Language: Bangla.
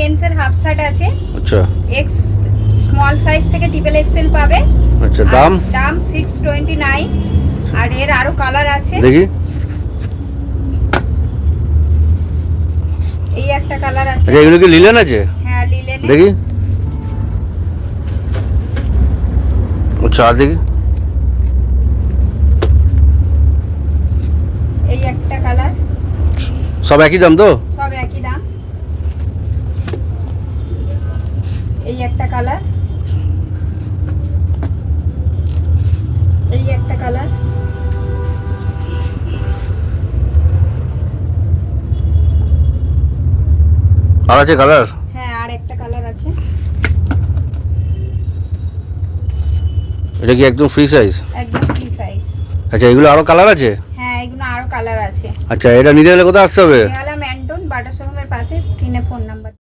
মেন্স এর হাফ শার্ট আছে। আচ্ছা এক্স স্মল সাইজ থেকে ট্রিপল এক্সেল পাবে। আচ্ছা দাম দাম 629। আর এর আরো কালার আছে, দেখি। এই একটা কালার আছে। আচ্ছা এগুলো কি লিলেন আছে? হ্যাঁ লিলেন। দেখি। আচ্ছা আর দেখি। এই একটা কালার। সব একই দাম তো? সব একই দাম। এই একটা কালার, এই একটা কালার, আর আছে কালার? হ্যাঁ আর একটা কালার আছে। এটা কি একদম ফ্রি সাইজ? একদম ফ্রি সাইজ। আচ্ছা এগুলো আরো কালার আছে? হ্যাঁ এগুলো আরো কালার আছে। আচ্ছা এটা নিতে গেলে কোথায় আসতে হবে? নিয়ালা ম্যান্টন বাটা শোরুমের পাশে, স্ক্রিনে ফোন নাম্বার।